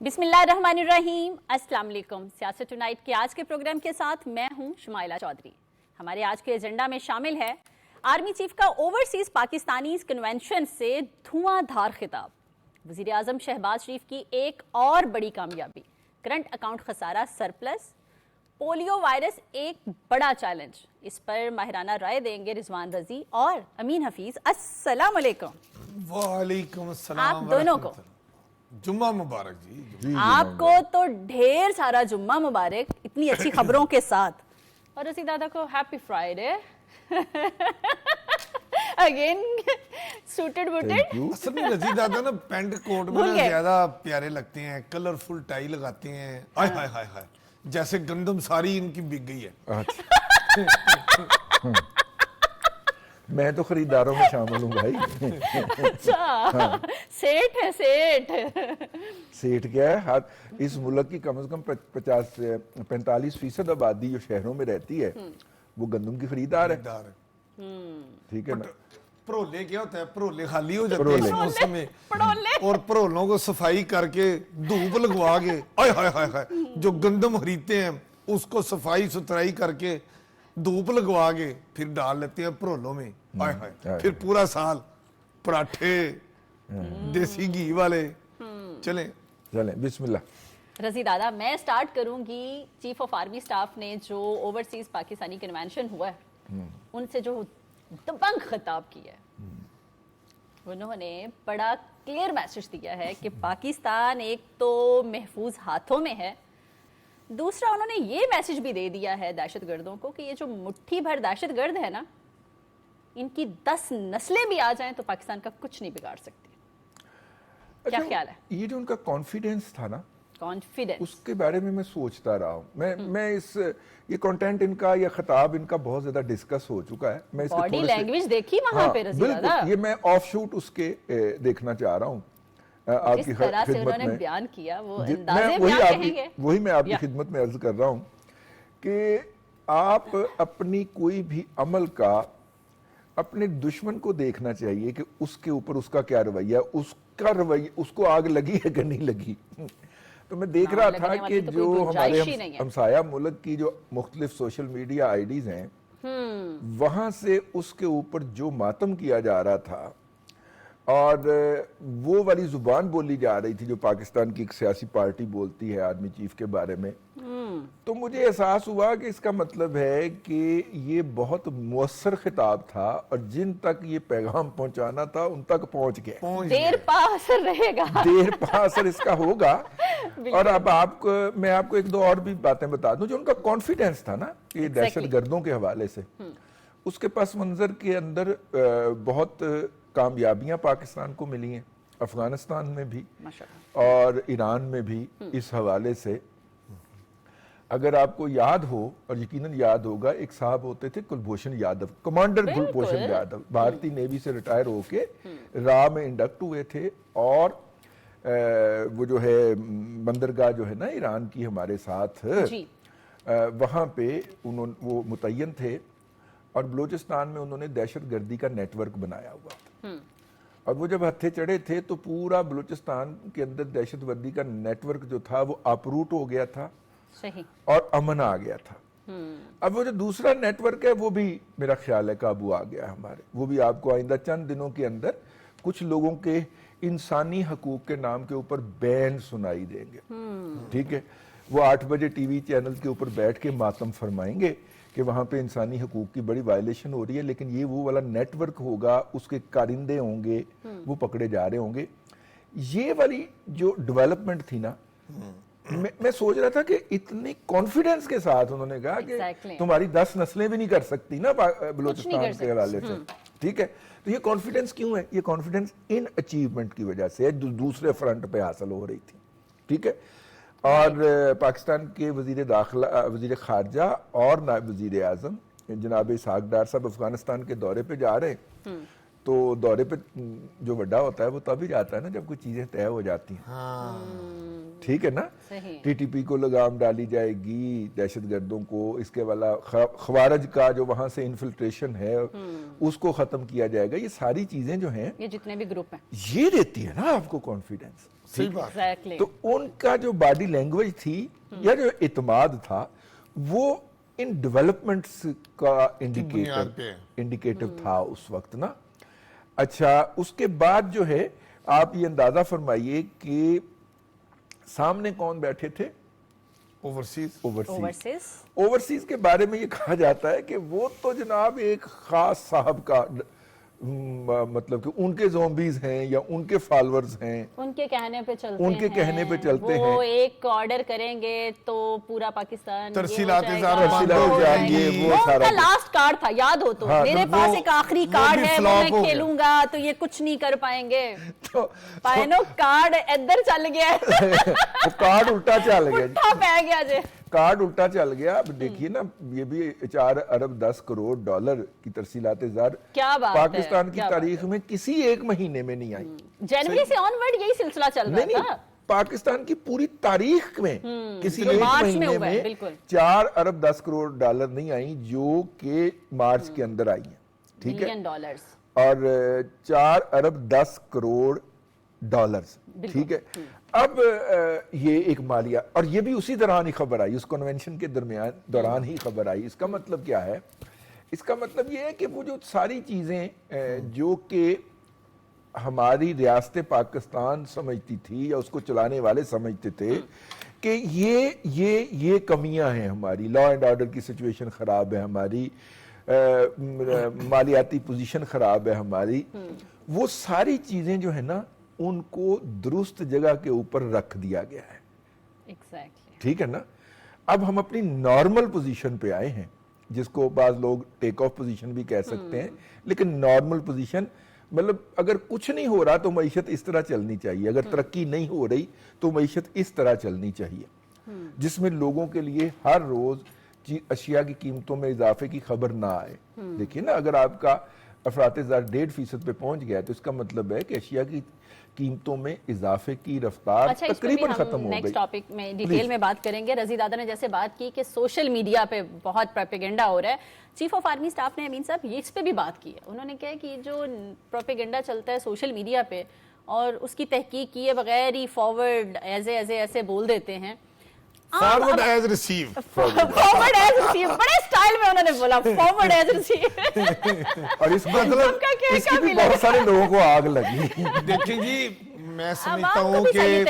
بسم اللہ الرحمن الرحیم. السلام علیکم. سیاست ٹونائٹ کے آج کے پروگرام کے ساتھ میں ہوں شمائلہ چودھری. ہمارے آج کے ایجنڈا میں شامل ہے آرمی چیف کا اوورسیز پاکستانیز کنونشن سے دھواں دھار خطاب، وزیر اعظم شہباز شریف کی ایک اور بڑی کامیابی، کرنٹ اکاؤنٹ خسارہ سرپلس، پولیو وائرس ایک بڑا چیلنج. اس پر ماہرانہ رائے دیں گے رضوان رضی اور امین حفیظ. السلام علیکم. وعلیکم السلام. آپ دونوں کو جمعہ مبارک. جی آپ کو تو ڈھیر سارا جمعہ مبارک اتنی اچھی خبروں کے ساتھ، اور رضی دادا کو happy Friday again suited booted. اصل میں رضی دادا نا پینٹ کوٹ میں نا زیادہ پیارے لگتے ہیں، کلرفل ٹائی لگاتے ہیں، ہائے ہائے ہائے ہائے جیسے گندم ساری ان کی بک گئی ہے. میں تو خریداروں میں شامل ہوں بھائی. اچھا سیٹ ہے سیٹ. سیٹ کیا ہے؟ اس ملک کی کم از کم 45% آبادی جو شہروں میں رہتی ہے وہ گندم کی خریدار ہے. ٹھیک ہے نا. پرولے کیا ہوتا ہے؟ پرولے خالی ہو جاتے ہیں اس موسم میں، اور پرولوں کو صفائی کر کے دھوپ لگوا کے ہائے ہائے ہائے ہائے جو گندم خریدتے ہیں اس کو صفائی ستھرائی کر کے دھوپ لگوا کے پھر ڈال لیتے ہیں پرولوں میں. ہائے ہائے پھر پورا سال پراٹھے دیسی گھی والے. چلیں بسم اللہ. رضی دادا میں سٹارٹ کروں گی. چیف آف آرمی سٹاف نے جو اوورسیز پاکستانی کنونشن ہوا ہے ان سے جو دبنگ خطاب کیا ہے، انہوں نے بڑا کلیئر میسج دیا ہے کہ پاکستان ایک تو محفوظ ہاتھوں میں ہے، دوسرا انہوں نے یہ میسج بھی دے دیا ہے دہشت گردوں کو کہ یہ جو مٹھی بھر دہشت گرد ہے نا، ان کی 10 نسلیں بھی آ جائیں تو پاکستان کا کچھ نہیں بگاڑ سکتی. کیا خیال ہے؟ یہ جو ان کا کانفیڈنس تھا نا، کانفیڈنس، اس کے بارے میں سوچتا رہا ہوں. میں یہ کنٹینٹ ان کا یا خطاب ان کا بہت زیادہ ڈسکس ہو چکا ہے. میں اس باڈی لینگویج دیکھی وہاں پہ رضی دادا، یہ میں آف شوٹ اس کے دیکھنا چاہ رہا ہوں. جس طرح سے انہوں نے بیان کیا وہ اندازے بیان کہیں گے. وہی میں آپ کی خدمت میں عرض کر رہا ہوں کہ آپ اپنی کوئی بھی عمل کا اپنے دشمن کو دیکھنا چاہیے کہ اس کے اوپر اس کا کیا رویہ، اس کا رویہ اس کو آگ لگی ہے کہ نہیں لگی. تو میں دیکھ رہا تھا کہ جو ہمارے ہمسایہ ملک کی جو مختلف سوشل میڈیا آئی ڈیز ہیں وہاں سے اس کے اوپر جو ماتم کیا جا رہا تھا اور وہ والی زبان بولی جا رہی تھی جو پاکستان کی ایک سیاسی پارٹی بولتی ہے آرمی چیف کے بارے میں، تو مجھے احساس ہوا کہ اس کا مطلب ہے کہ یہ بہت مؤثر خطاب تھا اور جن تک یہ پیغام پہنچانا تھا ان تک پہنچ گیا. دیر پا اثر رہے گا، دیر پا اثر اس کا ہوگا. اور اب میں آپ کو ایک دو اور بھی باتیں بتا دوں. جو ان کا کانفیڈنس تھا نا یہ دہشت گردوں کے حوالے سے، اس کے پس منظر کے اندر بہت کامیابیاں پاکستان کو ملی ہیں، افغانستان میں بھی اور ایران میں بھی. اس حوالے سے اگر آپ کو یاد ہو، اور یقیناً یاد ہوگا، ایک صاحب ہوتے تھے کلبھوشن یادو، کمانڈر کلبھوشن یادو، بھارتی نیوی سے ریٹائر ہو کے راہ میں انڈکٹ ہوئے تھے، اور وہ جو ہے بندرگاہ جو ہے نا ایران کی ہمارے ساتھ، وہاں پہ وہ متعین تھے، اور بلوچستان میں انہوں نے دہشت گردی کا نیٹ ورک بنایا ہوا تھا. اور وہ جب ہتھے چڑھے تھے تو پورا بلوچستان کے اندر دہشت گردی کا نیٹ ورک جو تھا وہ اپروٹ ہو گیا تھا اور امن آ گیا تھا. اب وہ جو دوسرا نیٹ ورک ہے وہ بھی میرا خیال ہے قابو آ گیا ہمارے. وہ بھی آپ کو آئندہ چند دنوں کے اندر کچھ لوگوں کے انسانی حقوق کے نام کے اوپر بین سنائی دیں گے. ٹھیک ہے، وہ 8 بجے ٹی وی چینل کے اوپر بیٹھ کے ماتم فرمائیں گے کہ وہاں پہ انسانی حقوق کی بڑی وائلیشن ہو رہی ہے، لیکن یہ وہ والا نیٹ ورک ہوگا، اس کے کارندے ہوں گے، وہ پکڑے جا رہے ہوں گے. یہ والی جو ڈیولپمنٹ تھی نا، میں سوچ رہا تھا کہ اتنی کانفیڈنس کے ساتھ انہوں نے کہا کہ تمہاری 10 نسلیں بھی نہیں کر سکتی نا بلوچستان کے حوالے سے. ٹھیک ہے، تو یہ کانفیڈنس کیوں ہے؟ یہ کانفیڈنس ان اچیومنٹ کی وجہ سے دوسرے فرنٹ پہ حاصل ہو رہی تھی. ٹھیک ہے، اور پاکستان کے وزیر داخلہ، وزیر خارجہ اور نائب وزیر اعظم جناب اسحاق ڈار صاحب افغانستان کے دورے پہ جا رہے ہیں. تو دورے پہ جو بڑا ہوتا ہے وہ تب ہی جاتا ہے نا جب کوئی چیزیں طے ہو جاتی ہیں. ٹھیک ہے نا. ٹی ٹی پی کو لگام ڈالی جائے گی, دہشت گردوں کو, اس کے والا خوارج کا جو وہاں سے انفلٹریشن ہے اس کو ختم کیا جائے گا. یہ ساری چیزیں جو ہیں, یہ جتنے بھی گروپ ہیں, یہ دیتی ہے نا آپ کو کانفیڈنس. صحیح بات. تو ان کا جو باڈی لینگویج تھی یا جو اعتماد تھا وہ ان ڈیولپمنٹس کا انڈیکیٹر تھا اس وقت نا. اچھا, اس کے بعد جو ہے آپ یہ اندازہ فرمائیے کہ سامنے کون بیٹھے تھے؟ اوورسیز کے بارے میں یہ کہا جاتا ہے کہ وہ تو جناب ایک خاص صاحب کا مطلب کہ ان کے زومبیز ہیں یا ان کے فالورز ہیں, ان کے کہنے پہ چلتے ان کے کہنے پہ چلتے ہیں. وہ ایک آرڈر کریں گے تو پورا پاکستان ترسیلات ہو جائیں گے. وہ سارا لاسٹ کارڈ تھا, یاد ہو تو میرے پاس ایک آخری کارڈ ہے, وہ میں کھیلوں گا تو یہ کچھ نہیں کر پائیں گے. پائنو کارڈ ادھر چل گیا, کارڈ الٹا چل گیا, پہ گیا جی, کارڈ الٹا چل گیا. اب دیکھیے نا, یہ بھی 4 ارب 10 کروڑ ڈالر کی ترسیلات زر پاکستان کی تاریخ میں کسی ایک مہینے میں نہیں آئی. جنوری سے آن ورڈ یہی سلسلہ چل رہا تھا پاکستان کی پوری تاریخ میں. کسی ایک مہینے میں 4 ارب 10 کروڑ ڈالر نہیں آئی جو کہ مارچ کے اندر آئی ہیں. ٹھیک ہے, اور 4 ارب 10 کروڑ ڈالرز. ٹھیک ہے. اب یہ ایک مالیہ, اور یہ بھی اسی دوران ہی خبر آئی, اس کنونشن کے دوران ہی خبر آئی. اس کا مطلب کیا ہے؟ اس کا مطلب یہ ہے کہ وہ جو ساری چیزیں جو کہ ہماری ریاست پاکستان سمجھتی تھی یا اس کو چلانے والے سمجھتے تھے کہ یہ کمیاں ہیں ہماری, لا اینڈ آرڈر کی سچویشن خراب ہے ہماری, مالیاتی پوزیشن خراب ہے ہماری, وہ ساری چیزیں جو ہے نا ان کو درست جگہ کے اوپر رکھ دیا گیا ہے. ٹھیک ہے نا. اب ہم اپنی نارمل پوزیشن پہ آئے ہیں, جس کو بعض لوگ ٹیک آف پوزیشن بھی کہہ سکتے ہیں, لیکن نارمل پوزیشن مطلب اگر کچھ نہیں ہو رہا تو معیشت اس طرح چلنی چاہیے, اگر ترقی نہیں ہو رہی تو معیشت اس طرح چلنی چاہیے, جس میں لوگوں کے لیے ہر روز اشیاء کی قیمتوں میں اضافے کی خبر نہ آئے. دیکھیے نا, اگر آپ کا افراط زر 1.5% پہ پہنچ گیا تو اس کا مطلب ہے کہ اشیاء کی قیمتوں میں اضافے کی رفتار تقریباً ختم ہو گئی. نیکسٹ ٹاپک میں ڈیٹیل میں بات کریں گے. رضی دادا نے جیسے بات کی کہ سوشل میڈیا پہ بہت پروپیگنڈا ہو رہا ہے, چیف آف آرمی سٹاف نے امین صاحب اس پہ بھی بات کی ہے. انہوں نے کہا کہ جو پروپیگنڈا چلتا ہے سوشل میڈیا پہ اور اس کی تحقیق کیے بغیر ہی فارورڈ ایسے بول دیتے ہیں, فارورڈ ایز ریسیو, بڑے سٹائل میں انہوں نے بولا فارورڈ ایز ریسیو, اور اس مطلب اس کی بھی بہت سارے لوگوں کو آگ لگی. دیکھیں جی, میں سمجھتا ہوں کہ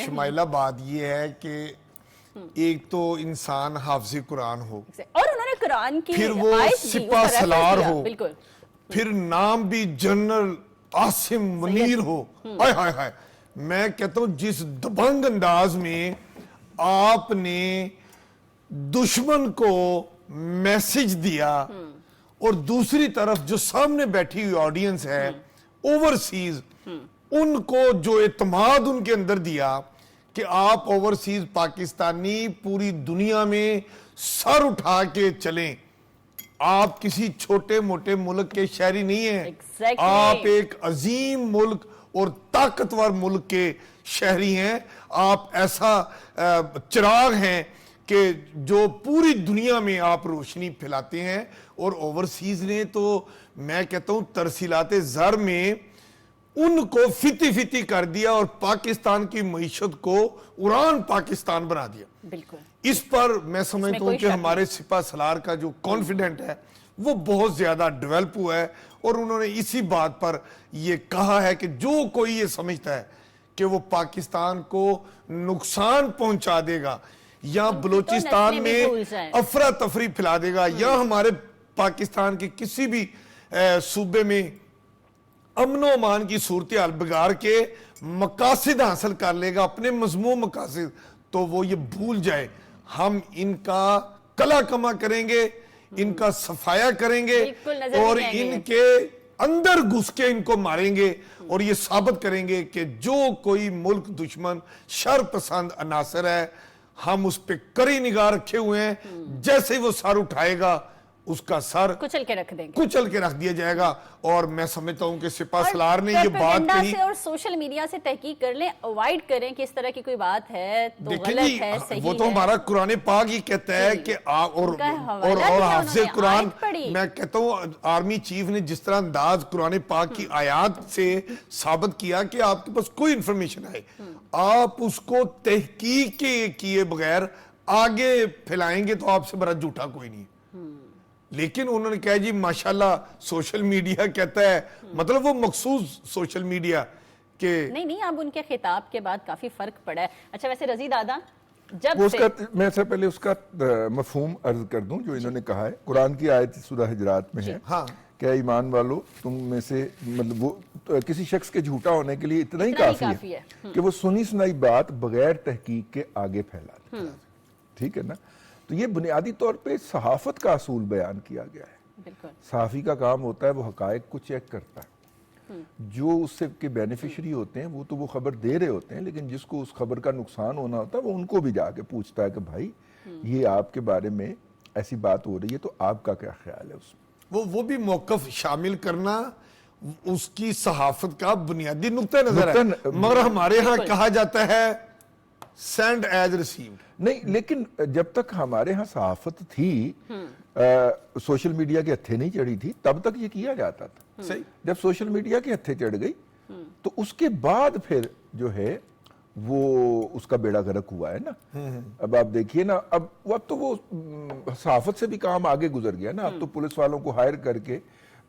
شمائلہ بات یہ ہے کہ ایک تو انسان حافظ قرآن ہو, اور انہوں نے قرآن کی, پھر وہ سپہ سالار ہو, پھر نام بھی جنرل عاصم منیر ہو. ہائے ہائے ہائے, میں کہتا ہوں جس دبنگ انداز میں آپ نے دشمن کو میسج دیا, اور دوسری طرف جو سامنے بیٹھی ہوئی آڈینس ہے اوورسیز, ان کو جو اعتماد ان کے اندر دیا کہ آپ اوورسیز پاکستانی پوری دنیا میں سر اٹھا کے چلیں. آپ کسی چھوٹے موٹے ملک کے شہری نہیں ہیں, آپ ایک عظیم ملک اور طاقتور ملک کے شہری ہیں. آپ ایسا چراغ ہیں کہ جو پوری دنیا میں آپ روشنی پھیلاتے ہیں. اور اوورسیز نے تو میں کہتا ہوں ترسیلات زر میں ان کو فتی کر دیا اور پاکستان کی معیشت کو اڑان پاکستان بنا دیا. بالکل. اس پر میں سمجھتا ہوں کہ ہمارے سپہ سالار کا جو کانفیڈنٹ ہے وہ بہت زیادہ ڈیولپ ہوا ہے, اور انہوں نے اسی بات پر یہ کہا ہے کہ جو کوئی یہ سمجھتا ہے کہ وہ پاکستان کو نقصان پہنچا دے گا یا بلوچستان میں افراتفری پھیلا دے گا یا ہمارے پاکستان کے کسی بھی صوبے میں امن و امان کی صورتحال بگاڑ کے مقاصد حاصل کر لے گا, اپنے مذموم مقاصد, تو وہ یہ بھول جائے. ہم ان کا کلا کما کریں گے, ان کا صفایا کریں گے, اور ان کے اندر گھس کے ان کو ماریں گے, اور یہ ثابت کریں گے کہ جو کوئی ملک دشمن شر پسند عناصر ہے ہم اس پہ کڑی نگاہ رکھے ہوئے ہیں. جیسے وہ سر اٹھائے گا اس کا سر کچل کے رکھ دیں گے, کچل کے رکھ دیا جائے گا. اور میں سمجھتا ہوں کہ سپاہ سالار نے یہ بات پروپیگنڈا کہی. سے اور سوشل میڈیا سے تحقیق کر لیں, اوائڈ کریں کہ اس طرح کی کوئی بات ہے تو غلط ہے, صحیح ہے. وہ تو ہمارا قرآن پاک ہی کہتا ہے کہ اور حافظ قرآن, میں کہتا ہوں آرمی چیف نے جس طرح انداز قرآن پاک کی آیات سے ثابت کیا کہ آپ کے پاس کوئی انفارمیشن ہے, آپ اس کو تحقیق کیے بغیر آگے پھیلائیں گے تو آپ سے بڑا جھوٹا کوئی نہیں. لیکن انہوں نے کہا جی ماشاءاللہ سوشل میڈیا کہتا ہے, مطلب وہ مخصوص سوشل میڈیا کہ نہیں اب ان کے خطاب کے بعد کافی فرق پڑا ہے. اچھا ویسے رضی دادا جب اس کا میں سے پہلے اس کا مفہوم عرض کر دوں جو انہوں نے کہا ہے. قرآن کی آیت سورہ حجرات میں ہے کہ ایمان والو تم میں سے مطلب وہ کسی شخص کے جھوٹا ہونے کے لیے اتنا ہی کافی ہے کہ وہ سنی سنائی بات بغیر تحقیق کے آگے پھیلا دے. ٹھیک ہے نا. تو یہ بنیادی طور پہ صحافت کا اصول بیان کیا گیا ہے. صحافی کا کام ہوتا ہے وہ حقائق کو چیک کرتا ہے, جو اس سے کے بینیفیشری ہوتے ہیں وہ تو وہ خبر دے رہے ہوتے ہیں, لیکن جس کو اس خبر کا نقصان ہونا ہوتا ہے وہ ان کو بھی جا کے پوچھتا ہے کہ بھائی یہ آپ کے بارے میں ایسی بات ہو رہی ہے تو آپ کا کیا خیال ہے اس میں. وہ بھی موقف شامل کرنا اس کی صحافت کا بنیادی نقطہ نظر ہے. مگر ہمارے ہاں کہا جاتا ہے سینڈ ایز ریسیوڈ. نہیں, لیکن جب تک ہمارے ہاں صحافت تھی, سوشل میڈیا کے ہتھے نہیں چڑھی تھی, تب تک یہ کیا جاتا تھا. صحیح. جب سوشل میڈیا کے ہتھے چڑھ گئی تو اس کے بعد پھر جو ہے وہ اس کا بیڑا غرق ہوا ہے نا. اب آپ دیکھیے نا, اب تو وہ صحافت سے بھی کام آگے گزر گیا نا. اب تو پولیس والوں کو ہائر کر کے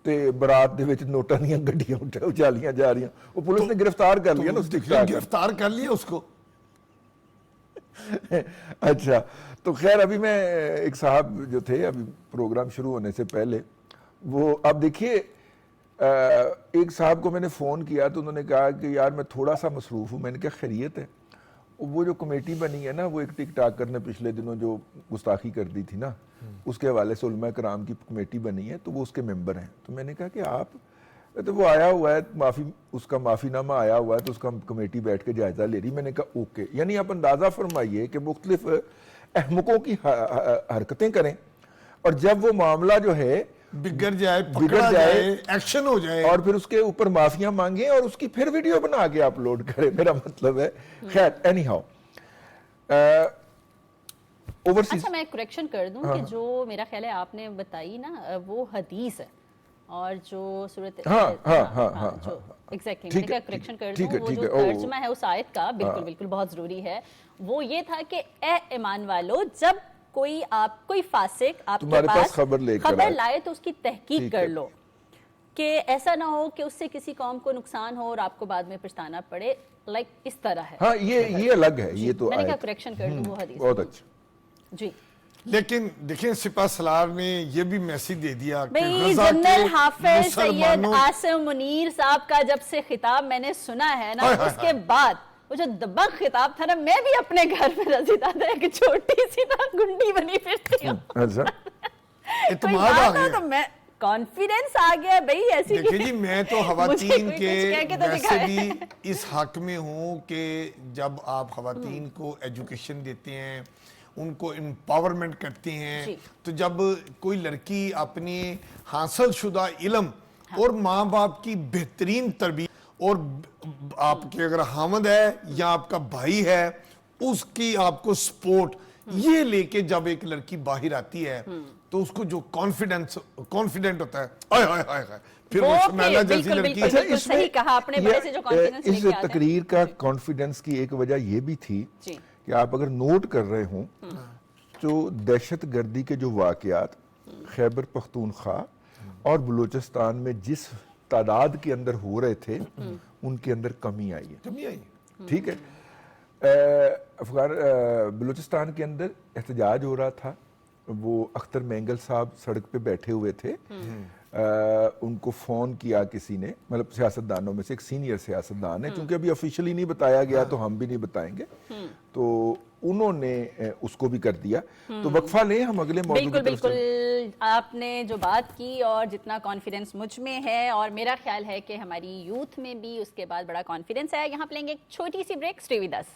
تے برات دے وچ نوٹاں دیاں گڈیاں اچالیاں جا رہی ہیں. وہ پولیس نے گرفتار کر لیا نا, اس ٹک ٹاک گرفتار کر لیا اس کو. اچھا تو خیر ابھی میں ایک صاحب جو تھے ابھی پروگرام شروع ہونے سے پہلے, وہ اب دیکھیے ایک صاحب کو میں نے فون کیا تو انہوں نے کہا کہ یار میں تھوڑا سا مصروف ہوں. میں نے کہا خیریت ہے. وہ جو کمیٹی بنی ہے نا, وہ ایک ٹک ٹاکر نے پچھلے دنوں جو گستاخی کر دی تھی نا, اس کے حوالے سے علماء کرام کی کمیٹی بنی ہے تو وہ اس کے ممبر ہیں. تو میں نے کہا کہ آپ تو وہ آیا ہوا ہے معافی, اس کا معافی نامہ آیا ہوا ہے تو اس کا کمیٹی بیٹھ کے جائزہ لے رہی. میں نے کہا اوکے, یعنی آپ اندازہ فرمائیے کہ مختلف احمقوں کی حرکتیں کریں اور جب وہ معاملہ جو ہے بگڑ جائے, پکڑا جائے, ایکشن ہو جائے, اور پھر اس کے اوپر معافیاں مانگیں اور اس کی پھر ویڈیو بنا کے اپلوڈ کریں. میرا مطلب ہے خیر اینی ہاؤ. اچھا میں کریکشن کر دوں کہ جو میرا خیال ہے آپ نے بتائی نا وہ حدیث ہے, اور جو صورت ایگزیکٹلی میں نے کہا کریکشن کر دوں, وہ جو ترجمہ ہے اس آیت کا بالکل بہت ضروری ہے. وہ یہ تھا کہ اے ایمان والو جب کوئی فاسق آپ کے پاس خبر لائے تو اس کی تحقیق کر لو, کہ ایسا نہ ہو کہ اس سے کسی قوم کو نقصان ہو اور آپ کو بعد میں پچھتانا پڑے. لائک اس طرح ہے. ہاں یہ الگ ہے. یہ تو میں نے کہا کریکشن کر دوں, وہ حدیث. بہت اچھا. جی لیکن دیکھیں سپاہ سالار نے یہ بھی میسیج دے دیا کہ جنرل حافظ سید عاصم منیر صاحب کا جب سے خطاب میں نے سنا ہے نا, اس کے بعد وہ جو دبنگ خطاب تھا نا, میں بھی اپنے گھر میں رضی دادا ایک چھوٹی سی نا گنڈی بنی پھرتی ہوں. اعتماد آ گیا, تو میں کانفیڈنس آ گیا بھئی ایسی. دیکھیں جی میں تو خواتین کے ویسے بھی اس حق میں ہوں کہ جب آپ خواتین کو ایجوکیشن دیتے ہیں, ان کو امپاورمنٹ کرتے ہیں, تو جب کوئی لڑکی اپنی حاصل شدہ علم اور ماں باپ کی بہترین تربیت اور آپ کے اگر حامد ہے یا آپ کا بھائی ہے اس کی آپ کو سپورٹ یہ لے کے جب ایک لڑکی باہر آتی ہے تو اس کو جو کانفیڈنٹ ہوتا ہے, آئے ہائے ہائے ہائے, پھر وہ شمیلہ جیسی لڑکی. صحیح کہا آپ نے, بڑے سے جو کانفیڈنس اس تقریر کا کانفیڈنس کی ایک وجہ یہ بھی تھی کہ آپ اگر نوٹ کر رہے ہوں تو دہشت گردی کے جو واقعات خیبر پختونخوا اور بلوچستان میں جس تعداد کے اندر ہو رہے تھے ان کے اندر کمی آئی ہے. ٹھیک ہے, بلوچستان کے اندر احتجاج ہو رہا تھا, وہ اختر مینگل صاحب سڑک پہ بیٹھے ہوئے تھے, ان کو فون کیا کسی نے, مطلب سیاستدانوں میں سے ایک سینئر سیاستدان ہے, چونکہ ابھی آفیشلی نہیں بتایا گیا تو ہم بھی نہیں بتائیں گے, تو انہوں نے اس کو بھی کر دیا. تو وقفہ لیں, ہم اگلے موضوع کی طرف بالکل آپ نے جو بات کی اور جتنا کانفیڈنس مجھ میں ہے, اور میرا خیال ہے کہ ہماری یوتھ میں بھی اس کے بعد بڑا کانفیڈنس ہے. یہاں پہ لیں گے ایک چھوٹی سی بریک, اسٹے ود اس.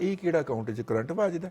ਇਹ ਕਿਹੜਾ ਅਕਾਊਂਟ ਹੈ ਕਰੰਟ ਵਾਜਦਾ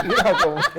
ਕਿਹੜਾ ਅਕਾਊਂਟ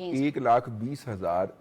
1,20,000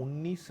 $19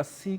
80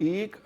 1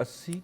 80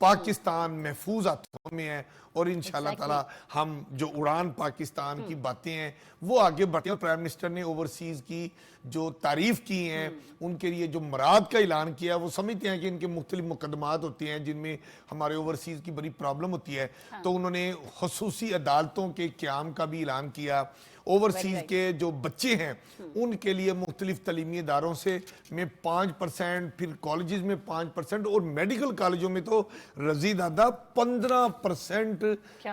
پاکستان محفوظ ہاتھوں میں ہے اور انشاءاللہ تعالی ہم جو اڑان پاکستان کی باتیں ہیں وہ آگے بڑھتے ہیں. پرائم منسٹر نے اوورسیز کی جو تعریف کی ہیں, ان کے لیے جو مراد کا اعلان کیا, وہ سمجھتے ہیں کہ ان کے مختلف مقدمات ہوتے ہیں جن میں ہمارے اوورسیز کی بڑی پرابلم ہوتی ہے, تو انہوں نے خصوصی عدالتوں کے قیام کا بھی اعلان کیا. اوورسیز کے جو بچے ہیں ان کے لیے مختلف تعلیمی اداروں سے میں 5%, پھر کالجز میں 5%, اور میڈیکل کالجوں میں تو رضی دادا 15%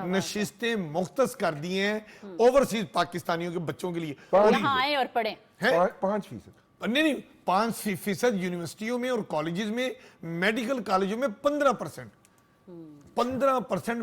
نشستیں مختص کر دی ہیں اوورسیز پاکستانیوں کے بچوں کے لیے. یہاں آئیں اور پڑھیں. 5%. نہیں 5% یونیورسٹیوں میں اور کالجز میں, میڈیکل کالجوں میں 15%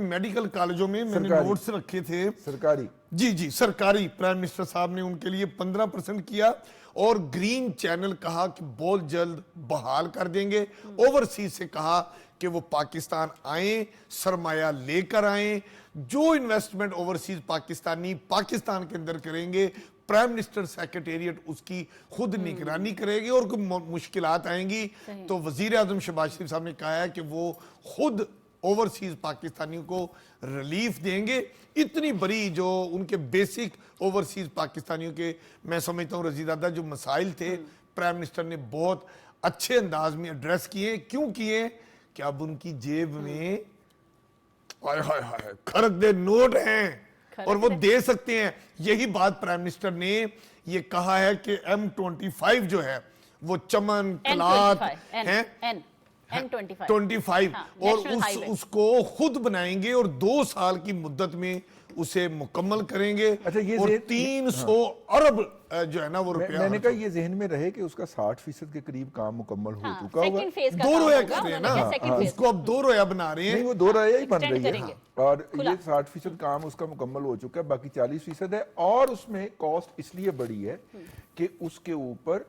میڈیکل کالجوں میں میں نے نوٹس رکھے تھے سرکاری. جی سرکاری. پرائم منسٹر صاحب نے ان کے لیے 15% کیا, اور گرین چینل کہا کہ بہت جلد بحال کر دیں گے. اوورسیز سے کہا کہ وہ پاکستان آئیں, سرمایہ لے کر آئیں, جو انویسٹمنٹ اوورسیز پاکستانی پاکستان کے اندر کریں گے پرائم منسٹر سیکریٹریٹ اس کی خود نگرانی کرے گی, اور کوئی مشکلات آئیں گی تو وزیر اعظم شہباز شریف صاحب نے کہا ہے کہ وہ خود اوورسیز پاکستانیوں کو ریلیف دیں گے. اتنی بڑی جو ان کے بیسک اوورسیز پاکستانیوں کے میں سمجھتا ہوں رضی دادا جو مسائل تھے پرائم منسٹر نے بہت اچھے انداز میں ایڈریس کیے. کیوں کیے کہ اب ان کی جیب میں کھرک دے نوٹ ہیں اور وہ دے سکتے ہیں. یہی بات پرائم منسٹر نے یہ کہا ہے کہ M25 جو ہے وہ چمن کلات ہیں N25 اور اس کو خود بنائیں گے اور 2 سال کی مدت میں اسے مکمل کریں گے, اور 300 ارب جو ہے نا وہ روپیہ. میں نے کہا یہ ذہن میں رہے کہ اس کا 60% کے قریب کام مکمل ہو چکا ہوگا. 2 رویا کر رہے ہیں نا, اس کو اب 2 رویا بنا رہے ہیں. نہیں وہ 2 رویا ہی بن رہی ہے, اور یہ 60% کام اس کا مکمل ہو چکا ہے, باقی 40% ہے. اور اس میں کاسٹ اس لیے بڑی ہے کہ اس کے اوپر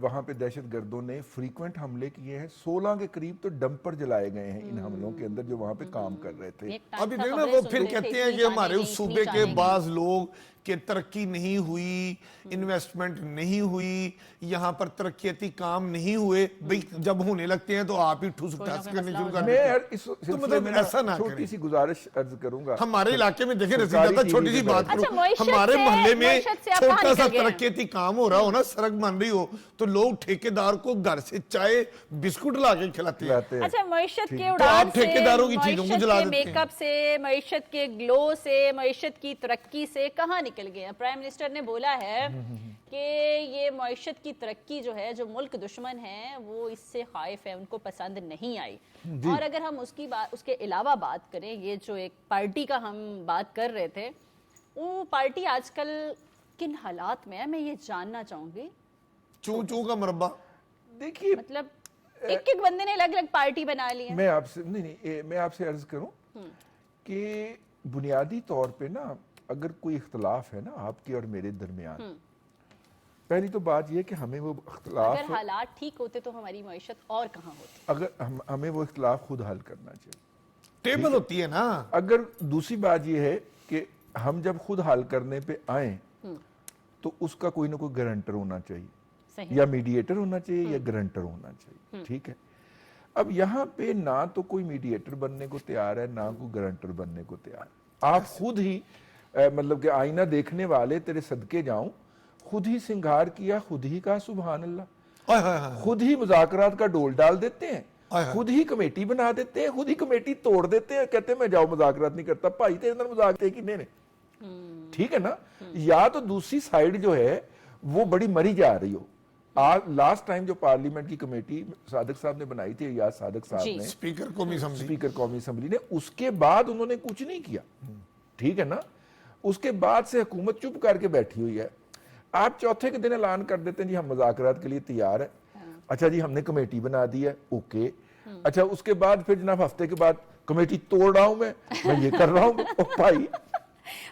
وہاں پہ دہشت گردوں نے فریکوینٹ حملے کیے ہیں. 16 کے قریب تو ڈمپر جلائے گئے ہیں ان حملوں کے اندر جو وہاں پہ کام کر رہے تھے. ابھی دیکھنا وہ پھر کہتے ہیں کہ ہمارے اس صوبے کے بعض لوگ کہ ترقی نہیں ہوئی, انویسٹمنٹ نہیں ہوئی, یہاں پر ترقیاتی کام نہیں ہوئے. بھئی جب ہونے لگتے ہیں تو آپ ہی ٹھوس ٹھاس کرنے شروع کر دیتے ہیں. اس سلسلے میں ایسا نہ چھوٹی سی گزارش عرض کروں گا. ہمارے علاقے میں دیکھیں رضی دادا, چھوٹی سی بات کروں, ہمارے محلے میں چھوٹا سا ترقیاتی کام ہو رہا ہو نا, سڑک بن رہی ہو, تو لوگ ٹھیکیدار کو گھر سے چائے بسکٹ لا کے کھلاتے ہیں. اچھا معیشت کے اڑان سے, معیشت کے میک اپ سے, معیشت کے گلو سے, معیشت کی ترقی سے کہاں نکل گئے ہیں؟ پرائم منسٹر نے بولا ہے کہ یہ معیشت کی ترقی جو ہے, جو ملک دشمن ہیں وہ اس سے خائف ہے, ان کو پسند نہیں آئی. اور اگر ہم اس کے علاوہ بات کریں, یہ جو ایک پارٹی کا ہم بات کر رہے تھے, وہ پارٹی آج کل کن حالات میں ہے میں یہ جاننا چاہوں گی. چوں کا مربع. دیکھیے مطلب ایک بندے نے الگ الگ پارٹی بنا لی ہے. میں آپ سے عرض کروں کہ بنیادی طور پہ نا اگر کوئی اختلاف ہے نا آپ کے اور میرے درمیان, پہلی تو بات یہ کہ ہمیں وہ اختلاف, اگر حالات ٹھیک ہوتے تو ہماری معیشت اور کہاں ہوتی, اگر ہمیں وہ اختلاف خود حل کرنا چاہیے. ٹیبل ہوتی ہے نا. اگر دوسری بات یہ ہے کہ ہم جب خود حل کرنے پہ آئیں تو اس کا کوئی نہ کوئی گارنٹر ہونا چاہیے, یا میڈیٹر ہونا چاہیے یا گارنٹر ہونا چاہیے. ٹھیک ہے, اب یہاں پہ نہ تو کوئی میڈیٹر بننے کو تیار ہے نہ کوئی گارنٹر بننے کو تیار. آپ خود ہی مطلب کہ آئینہ دیکھنے والے تیرے صدقے جاؤں, خود ہی سنگھار کیا, خود ہی کہا سبحان اللہ, خود ہی مذاکرات کا ڈول ڈال دیتے ہیں, خود ہی کمیٹی بنا دیتے ہیں, خود ہی کمیٹی توڑ دیتے ہیں, کہتے ہیں میں جاؤ مذاکرات نہیں کرتا. بھائی تیرے اندر مذاکرات کی نہیں. ٹھیک ہے نا. یا تو دوسری سائیڈ جو ہے وہ بڑی مری جا رہی ہو. لاسٹ ٹائم جو پارلیمنٹ کی کمیٹی صادق صاحب نے بنائی تھی, یا صادق صاحب نے, اسپیکر قومی اسمبلی نے, اس کے بعد انہوں نے کچھ نہیں کیا. ٹھیک ہے نا. اس کے بعد سے حکومت چپ کر کے بیٹھی ہوئی ہے. آپ چوتھے کے دن اعلان کر دیتے ہیں جی ہم مذاکرات کے لیے تیار ہیں. اچھا جی ہم نے کمیٹی بنا دی ہے, اوکے. اچھا اس کے بعد پھر جناب ہفتے کے بعد کمیٹی توڑ رہا ہوں میں یہ کر رہا ہوں. بھائی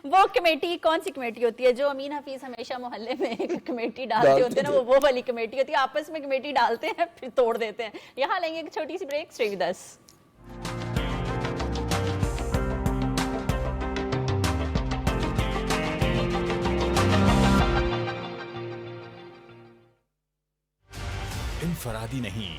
وہ کمیٹی کون سی کمیٹی ہوتی ہے جو امین حفیظ ہمیشہ محلے میں ایک کمیٹی ڈالتے ہوتے ہیں نا, وہ والی کمیٹی ہوتی ہے. آپس میں کمیٹی ڈالتے ہیں پھر توڑ دیتے ہیں. یہاں لیں گے ایک چھوٹی سی بریک. Stay with us. انفرادی نہیں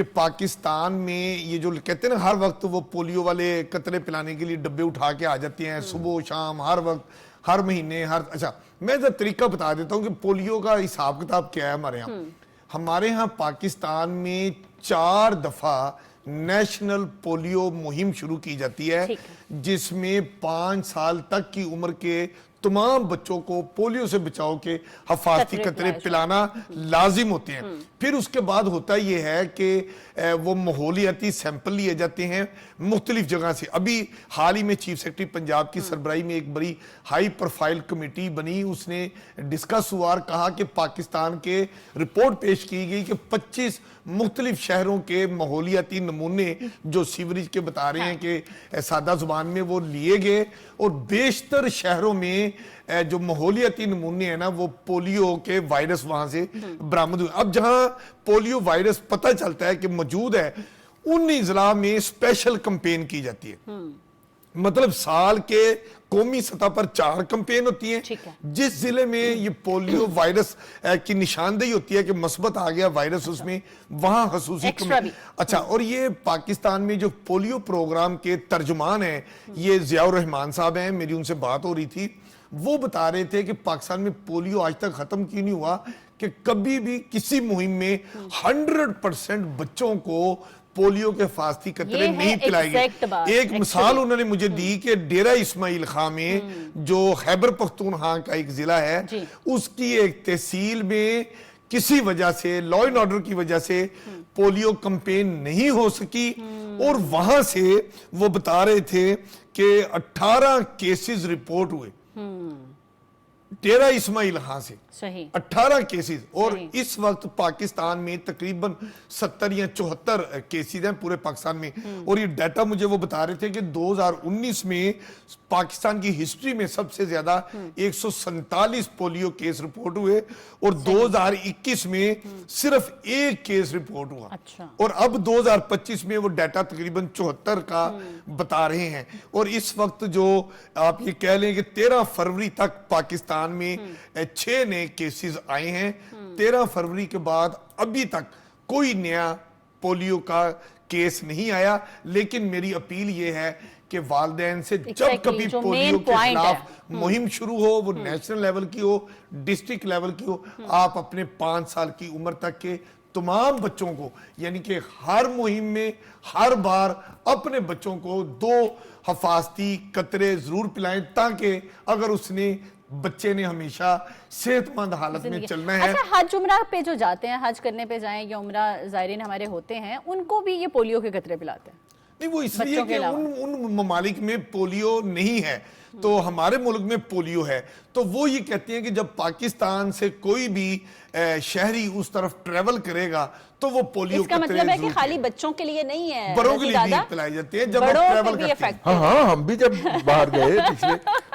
کہ پاکستان میں یہ جو کہتے ہیں نا ہر وقت وہ پولیو والے قطرے پلانے کے لیے ڈبے اٹھا کے آ جاتے ہیں صبح و شام ہر وقت ہر مہینے اچھا میں طریقہ بتا دیتا ہوں کہ پولیو کا حساب کتاب کیا ہے ہمارے ہاں پاکستان میں 4 دفعہ نیشنل پولیو مہم شروع کی جاتی ہے جس میں 5 سال تک کی عمر کے تمام بچوں کو پولیو سے بچاؤ کے حفاظتی قطرے پلانا لازم ہوتے ہیں. پھر اس کے بعد ہوتا یہ ہے کہ وہ ماحولیاتی سیمپل لیے جاتے ہیں مختلف جگہ سے. ابھی حال ہی میں چیف سیکرٹری پنجاب کی سربراہی میں ایک بڑی ہائی پروفائل کمیٹی بنی, اس نے ڈسکس ہوا اور کہا کہ پاکستان کے رپورٹ پیش کی گئی کہ 25 مختلف شہروں کے ماحولیاتی نمونے جو سیوریج کے بتا رہے ہیں کہ سادہ زبان میں وہ لیے گئے اور بیشتر شہروں میں جو ماحولیاتی نمونے ہیں نا وہ پولیو کے وائرس وہاں سے برآمد ہوئے. اب جہاں پولیو وائرس پتہ چلتا ہے کہ موجود ہے ان اضلاع میں اسپیشل کمپین کی جاتی ہے. مطلب سال کے قومی سطح پر 4 کمپین ہوتی ہیں. جس ضلع میں یہ پولیو وائرس کی نشاندہی ہوتی ہے کہ مثبت آ گیا وائرس اس میں, وہاں خصوصی اچھا. اور یہ پاکستان میں جو پولیو پروگرام کے ترجمان ہیں یہ ضیاء الرحمان صاحب ہیں, میری ان سے بات ہو رہی تھی, وہ بتا رہے تھے کہ پاکستان میں پولیو آج تک ختم کیوں نہیں ہوا کہ کبھی بھی کسی مہم میں 100% بچوں کو پولیو کے حفاظتی قطرے نہیں پلائے گئے. ایک مثال انہوں نے مجھے دی کہ ڈیرہ اسماعیل خان میں جو خیبر پختونخوا کا ایک ضلع ہے اس کی ایک تحصیل میں کسی وجہ سے لا اینڈ آرڈر کی وجہ سے پولیو کمپین نہیں ہو سکی اور وہاں سے وہ بتا رہے تھے کہ 18 کیسز رپورٹ ہوئے ڈیرہ اسماعیل خان سے 18 کیسز. اور اس وقت پاکستان میں تقریباً 70 یا 74 کیسز ہیں پورے پاکستان میں. اور یہ ڈیٹا مجھے وہ بتا رہے تھے کہ 2019 میں پاکستان کی ہسٹری میں سب سے زیادہ 147 پولیو کیس رپورٹ ہوئے اور 2021 میں صرف 1 کیس رپورٹ ہوا. اور اب 2025 میں وہ ڈیٹا تقریباً 74 کا بتا رہے ہیں. اور اس وقت جو آپ یہ کہہ لیں کہ 13 فروری تک پاکستان میں 6 نئے کیسز آئے ہیں. 13 فروری کے بعد ابھی تک کوئی نیا پولیو کا کیس نہیں آیا. لیکن میری اپیل یہ ہے کہ والدین سے جب کبھی پولیو کے خلاف مہم شروع ہو, وہ نیشنل لیول کی ہو ڈسٹرکٹ لیول کی ہو, آپ اپنے 5 سال کی عمر تک کے تمام بچوں کو یعنی کہ ہر مہم میں ہر بار اپنے بچوں کو 2 حفاظتی قطرے ضرور پلائیں تاکہ اگر اس نے بچے نے ہمیشہ صحت مند حالت میں چلنا ہے. اچھا حج عمرہ پہ جو جاتے ہیں, حج کرنے پہ جائیں یا عمرہ زائرین ہمارے ہوتے ہیں, ان کو بھی یہ پولیو کے قطرے پلاتے ہیں؟ نہیں, وہ اس لیے کہ ان ممالک میں پولیو نہیں ہے تو ہمارے ملک میں پولیو ہے. تو وہ یہ کہتے ہیں کہ جب پاکستان سے کوئی بھی شہری اس طرف ٹریول کرے گا تو وہ پولیو اس کا مطلب ہے کہ خالی بچوں کے لیے نہیں ہے, بڑوں کے لیے بھی پلائی جاتی ہے جب آپ ٹریول کرتے ہیں. ہاں ہم بھی جب باہر گئے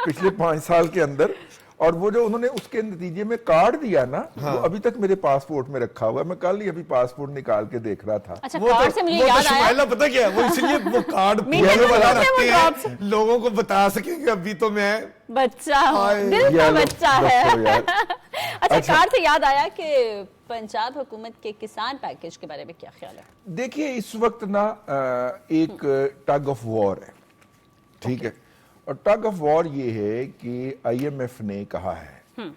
پچھلے 5 سال کے اندر, اور وہ جو انہوں نے اس کے نتیجے میں کارڈ دیا نا وہ ابھی تک میرے پاسپورٹ میں رکھا ہوا ہے. میں کل ہی ابھی پاسپورٹ نکال کے دیکھ رہا تھا. اچھا کارڈ سے مجھے یاد آیا پتہ کیا ہے وہ اس لیے وہ کارڈ رکھتے ہیں لوگوں کو بتا سکیں کہ ابھی تو میں بچہ ہوں, دل کا بچہ ہے. اچھا کارڈ سے یاد آیا کہ پنجاب حکومت کے کسان پیکیج کے بارے میں کیا خیال ہے؟ دیکھیے اس وقت نا ایک ٹگ آف وار ہے, ٹھیک ہے, اور ٹگ آف وار یہ ہے کہ آئی ایم ایف نے کہا ہے,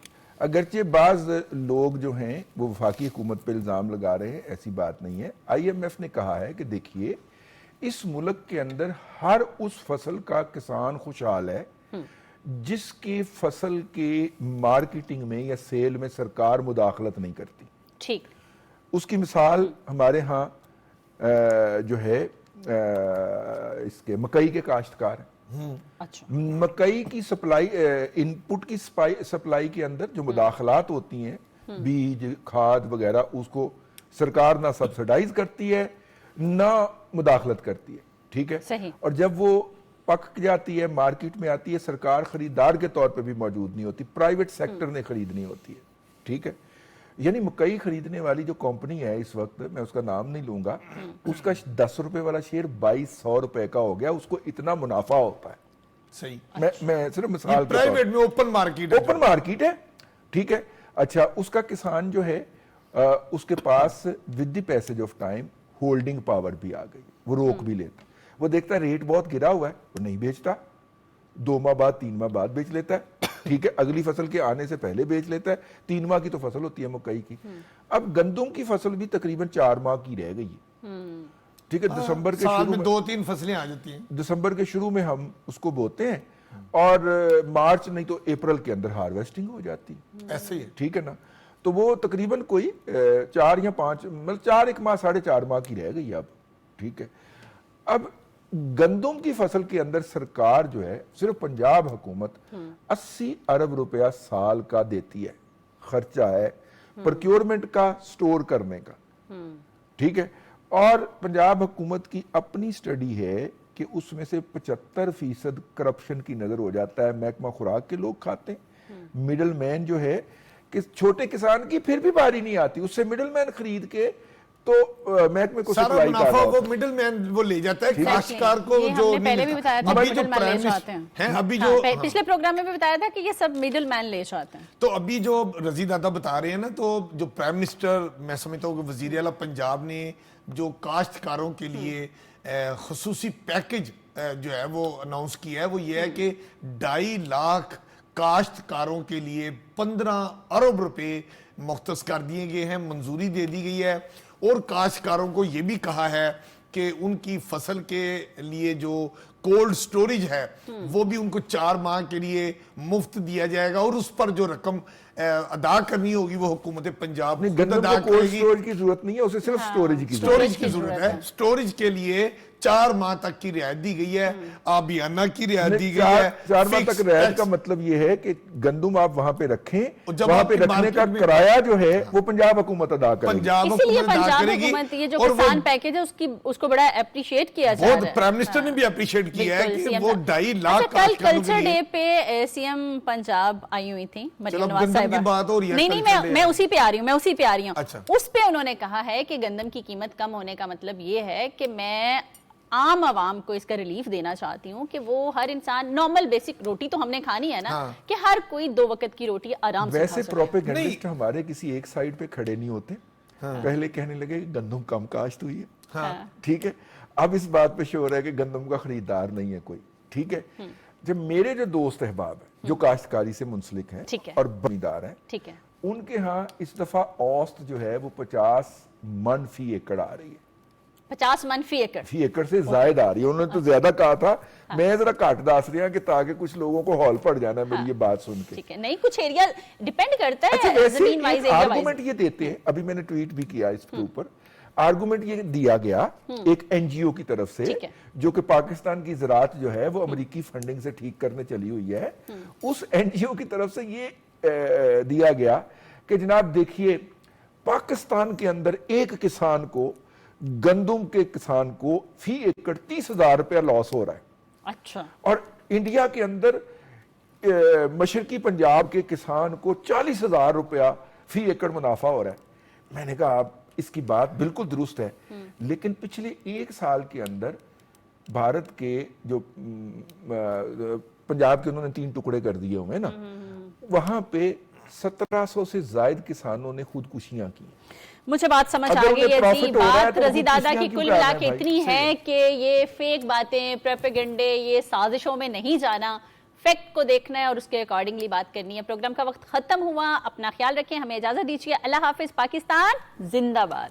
اگرچہ بعض لوگ جو ہیں وہ وفاقی حکومت پہ الزام لگا رہے ہیں, ایسی بات نہیں ہے. آئی ایم ایف نے کہا ہے کہ دیکھیے اس ملک کے اندر ہر اس فصل کا کسان خوشحال ہے جس کی فصل کی مارکیٹنگ میں یا سیل میں سرکار مداخلت نہیں کرتی. ٹھیک, اس کی مثال ہمارے ہاں جو ہے اس کے مکئی کے کاشتکار ہیں. مکئی کی سپلائی ان پٹ کی سپلائی کے اندر جو مداخلات ہوتی ہیں, بیج کھاد وغیرہ, اس کو سرکار نہ سبسڈائز کرتی ہے نہ مداخلت کرتی ہے, ٹھیک ہے. اور جب وہ پک جاتی ہے مارکیٹ میں آتی ہے, سرکار خریدار کے طور پہ بھی موجود نہیں ہوتی, پرائیویٹ سیکٹر نے خریدنی ہوتی ہے, ٹھیک ہے. یعنی مکئی خریدنے والی جو کمپنی ہے اس وقت, میں اس کا نام نہیں لوں گا, اس کا 10 روپے والا شیئر 2200 روپے کا ہو گیا, اس کو اتنا منافع ہوتا ہے. صحیح, میں صرف مثال پرائیویٹ میں اوپن مارکیٹ ہے, ٹھیک ہے. اچھا اس کا کسان جو ہے اس کے پاس with the passage of time holding power بھی آ گئی, وہ روک بھی لیتا, وہ دیکھتا ہے ریٹ بہت گرا ہوا ہے, وہ نہیں بیچتا, 2 ماہ بعد 3 ماہ بعد بیچ لیتا ہے, ٹھیک ہے, اگلی فصل کے آنے سے پہلے بیچ لیتا ہے, 3 ماہ کی تو فصل ہوتی ہے مکئی کی. اب گندم کی فصل بھی تقریباً 4 ماہ کی رہ گئی ہے, ٹھیک ہے, دسمبر کے سال شروع میں 2-3 فصلیں آ جاتی ہیں, دسمبر کے شروع میں ہم اس کو بوتے ہیں اور مارچ نہیں تو اپریل کے اندر ہارویسٹنگ ہو جاتی ہے, ایسے ہی ہے. ٹھیک ہے نا. تو وہ تقریباً کوئی 4 یا 5 مطلب 4 ماہ 4.5 ماہ کی رہ گئی اب, ٹھیک ہے. اب گندم کی فصل کے اندر سرکار جو ہے صرف پنجاب حکومت 80 ارب روپیہ سال کا دیتی ہے, خرچہ ہے پرکیورمنٹ کا, سٹور کرنے کا, ٹھیک ہے. اور پنجاب حکومت کی اپنی سٹڈی ہے کہ اس میں سے 75% کرپشن کی نظر ہو جاتا ہے, محکمہ خوراک کے لوگ کھاتے ہیں, مڈل مین جو ہے کہ چھوٹے کسان کی پھر بھی باری نہیں آتی, اس سے مڈل مین خرید کے تو محکمے کو سارا سپلائی منافع کر وہ مڈل مین وہ لے جاتا ہے, کاشتکار کو یہ جو ہم نے پہلے بھی بتایا تھا ابھی جو مڈل مین لے جاتے ہیں, ابھی جو پچھلے پروگرام میں بھی بتایا تھا کہ یہ سب مڈل مین لے جاتے ہیں. تو ابھی جو رضی دادا بتا رہے ہیں نا, تو جو پرائم منسٹر میں سمجھتا ہوں کہ وزیر اعلیٰ پنجاب نے جو کاشتکاروں کے لیے خصوصی پیکج جو ہے وہ اناؤنس کیا ہے, وہ یہ ہے کہ 2.5 لاکھ کاشتکاروں کے لیے 15 ارب روپے مختص کر دیے گئے ہیں, منظوری دے دی گئی ہے. اور کاشتکاروں کو یہ بھی کہا ہے کہ ان کی فصل کے لیے جو کولڈ سٹوریج ہے وہ بھی ان کو 4 ماہ کے لیے مفت دیا جائے گا, اور اس پر جو رقم ادا کرنی ہوگی وہ حکومت پنجاب خود ادا کرے گی. سٹوریج کی ضرورت نہیں ہے, اسے صرف سٹوریج کی ضرورت ہے. سٹوریج کے لیے 4 ماہ تک کی رعایت دی گئی ہے, آبیانہ کی رعایت دی گئی ہے. 4 ماہ تک رعایت کا مطلب یہ ہے کہ گندم آپ وہاں پہ رکھیں, وہاں پہ رکھنے کا کرایہ جو ہے وہ پنجاب حکومت ادا کرے گی. اسی لیے پنجاب حکومت یہ جو کسان پیکج ہے اس کو بڑا اپریشیٹ کیا جا رہا ہے. پرائم منسٹر نے بھی اپریشیٹ کیا ہے کہ وہ 2.5 لاکھ کل کلچر ڈے پہ سی ایم پنجاب آئی ہوئی تھی مریم نواز صاحبہ. نہیں میں اسی پہ آ رہی ہوں. اس پہ انہوں نے کہا ہے کہ گندم کی قیمت کم ہونے کا مطلب یہ ہے کہ میں عام عوام کو اس کا ریلیف دینا چاہتی ہوں کہ وہ ہر انسان نارمل بیسک روٹی تو ہم نے کھانی ہے نا, کہ ہر کوئی 2 وقت کی روٹی آرام سے. ویسے پروپیگنڈسٹ ہمارے کسی ایک سائیڈ پہ کھڑے نہیں ہوتے, پہلے کہنے لگے کہ گندم کم کاشت ہوئی ہے, ٹھیک ہے, اب اس بات پہ شور ہے کہ گندم کا خریدار نہیں ہے کوئی, ٹھیک ہے. جب میرے جو دوست احباب ہیں جو کاشتکاری سے منسلک ہیں اور بنیدار ہیں, ٹھیک ہے, ان کے ہاں اس دفعہ اوسط جو ہے وہ 50 من فی ایکڑ آ رہی ہے. 50 من فی ایکڑ سے زائد آ رہی ہے. انہوں نے تو زیادہ کہا تھا, میں ذرا کاٹ داس رہی ہوں کہ تاکہ کچھ لوگوں کو ہال پڑ جانا ہے میری یہ بات سن کے. ٹھیک ہے, نہیں کچھ ایریا ڈیپینڈ کرتا ہے. اچھا ویسے آرگومنٹ یہ دیتے ہیں, ابھی میں نے ٹویٹ بھی کیا اس کے اوپر, آرگومنٹ یہ دیا گیا ایک این جی او کی طرف سے جو کہ پاکستان کی زراعت جو ہے وہ امریکی فنڈنگ سے ٹھیک کرنے چلی ہوئی ہے. اس این جی او کی طرف سے یہ دیا گیا کہ جناب دیکھیے, پاکستان کے اندر ایک کسان کو, گندم کے کسان کو فی ایکڑ 30,000 روپیہ لاس ہو رہا ہے. اچھا. اور انڈیا کے اندر مشرقی پنجاب کے کسان کو 40,000 روپیہ فی ایکڑ منافع ہو رہا ہے. میں نے کہا آپ اس کی بات بالکل درست ہے, لیکن پچھلے 1 سال کے اندر بھارت کے جو پنجاب کے انہوں نے 3 ٹکڑے کر دیے ہوئے نا, وہاں پہ 1700 سے زائد کسانوں نے خودکشیاں کی. مجھے بات سمجھ آ گئی ہے جی. بات رضی دادا کی کل ملا کے اتنی ہے کہ یہ فیک باتیں, پروپیگنڈے, یہ سازشوں میں نہیں جانا, فیکٹ کو دیکھنا ہے اور اس کے اکارڈنگلی بات کرنی ہے. پروگرام کا وقت ختم ہوا, اپنا خیال رکھیں, ہمیں اجازت دیجیے. اللہ حافظ. پاکستان زندہ باد.